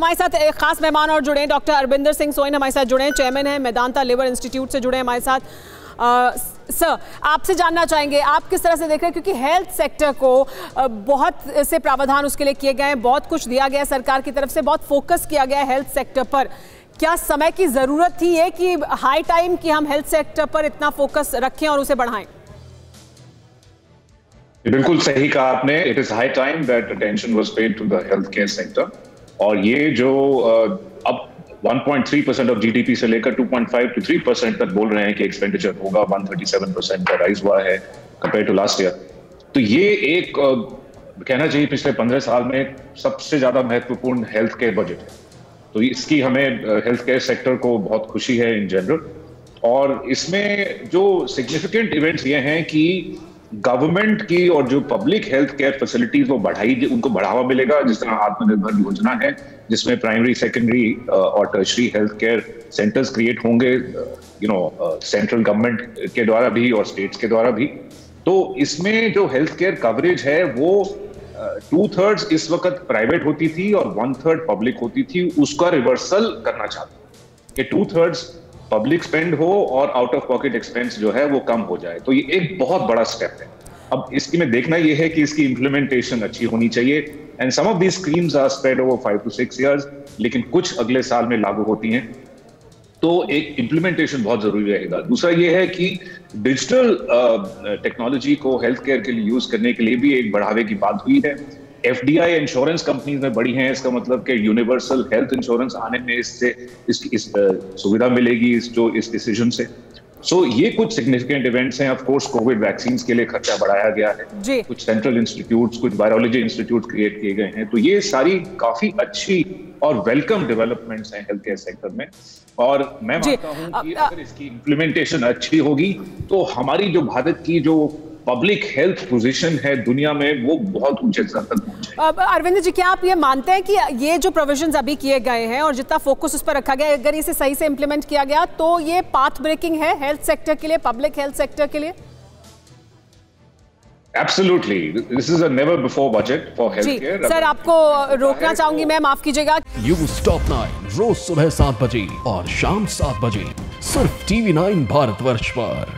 हमारे साथ एक खास मेहमान और जुड़े हैं, डॉक्टर अरविंदर सिंह सोइन हमारे साथ जुड़े हैं, चेयरमैन हैं मेदांता लिवर इंस्टीट्यूट से जुड़े हैं हमारे साथ। सर, आपसे जानना चाहेंगे आप किस तरह से देख रहे हैं, क्योंकि हेल्थ सेक्टर को बहुत से प्रावधान उसके लिए किए गए हैं, बहुत कुछ दिया गया है सरकार की तरफ से, बहुत फोकस किया गया है हेल्थ सेक्टर पर। क्या समय की जरूरत थी ये कि हाई टाइम कि हम हेल्थ सेक्टर पर इतना फोकस रखें और उसे बढ़ाएं? बिल्कुल सही कहा आपने। It is high time that attention was paid to the health care sector. और ये जो अब 1.3% ऑफ जीडीपी से लेकर 2.5 to 3% तक बोल रहे हैं कि एक्सपेंडिचर होगा, 137% का राइज हुआ है कंपेयर टू लास्ट ईयर। तो ये एक कहना चाहिए पिछले 15 साल में सबसे ज्यादा महत्वपूर्ण हेल्थ केयर बजट है। तो इसकी हमें हेल्थ केयर सेक्टर को बहुत खुशी है इन जनरल। और इसमें जो सिग्निफिकेंट इवेंट्स ये हैं कि गवर्नमेंट की और जो पब्लिक हेल्थ केयर फैसिलिटीज वो उनको बढ़ावा मिलेगा, जिस तरह आत्मनिर्भर योजना है जिसमें प्राइमरी, सेकेंडरी और tertiary health care centres create होंगे, सेंट्रल गवर्नमेंट के द्वारा भी और स्टेट्स के द्वारा भी। तो इसमें जो हेल्थ केयर कवरेज है वो 2/3 इस वक्त प्राइवेट होती थी और 1/3 पब्लिक होती थी, उसका रिवर्सल करना चाहते कि 2/3 पब्लिक स्पेंड हो और आउट ऑफ पॉकेट एक्सपेंस जो है वो कम हो जाए। तो ये एक बहुत बड़ा स्टेप है। अब इसकी में देखना ये है कि इसकी इंप्लीमेंटेशन अच्छी होनी चाहिए। And some of these schemes are spread over 5 to 6 years, लेकिन कुछ अगले साल में लागू होती हैं। तो एक इंप्लीमेंटेशन बहुत जरूरी रहेगा। दूसरा ये है कि डिजिटल टेक्नोलॉजी को हेल्थ केयर के लिए यूज करने के लिए भी एक बढ़ावे की बात हुई है। FDI इंश्योरेंस कंपनीज में बड़ी हैं, इसका मतलब कि यूनिवर्सल हेल्थ इंश्योरेंस आने में इससे इस सुविधा मिलेगी इस डिसीजन से। सो ये कुछ सिग्निफिकेंट इवेंट्स हैं। ऑफ कोर्स कोविड वैक्सीन के लिए खर्चा बढ़ाया गया है, कुछ सेंट्रल इंस्टीट्यूट्स, कुछ वायरोलॉजी इंस्टीट्यूट क्रिएट किए गए हैं। तो ये सारी काफी अच्छी और वेलकम डेवलपमेंट्स हैं हेल्थ केयर सेक्टर में। और मैं मानता हूं कि अगर इसकी इंप्लीमेंटेशन अच्छी होगी तो हमारी जो भारत की जो पब्लिक हेल्थ पोजीशन है दुनिया में वो बहुत ऊंचे स्तर तक पहुंचे। अरविंद जी, क्या आप ये मानते हैं कि ये जो प्रोविजंस अभी किए गए हैं और जितना फोकस उस पर रखा गया है, अगर इसे सही से इंप्लीमेंट किया गया तो ये पाथ ब्रेकिंग है हेल्थ सेक्टर के लिए, पब्लिक हेल्थ सेक्टर के लिए? Absolutely. This is a never before budget for healthcare. Sir, आपको रोकना चाहूंगी मैं, माफ कीजिएगा। न्यूज़ टॉप 9 रोज सुबह 7 बजे और शाम 7 बजे सिर्फ TV9 भारतवर्ष पर।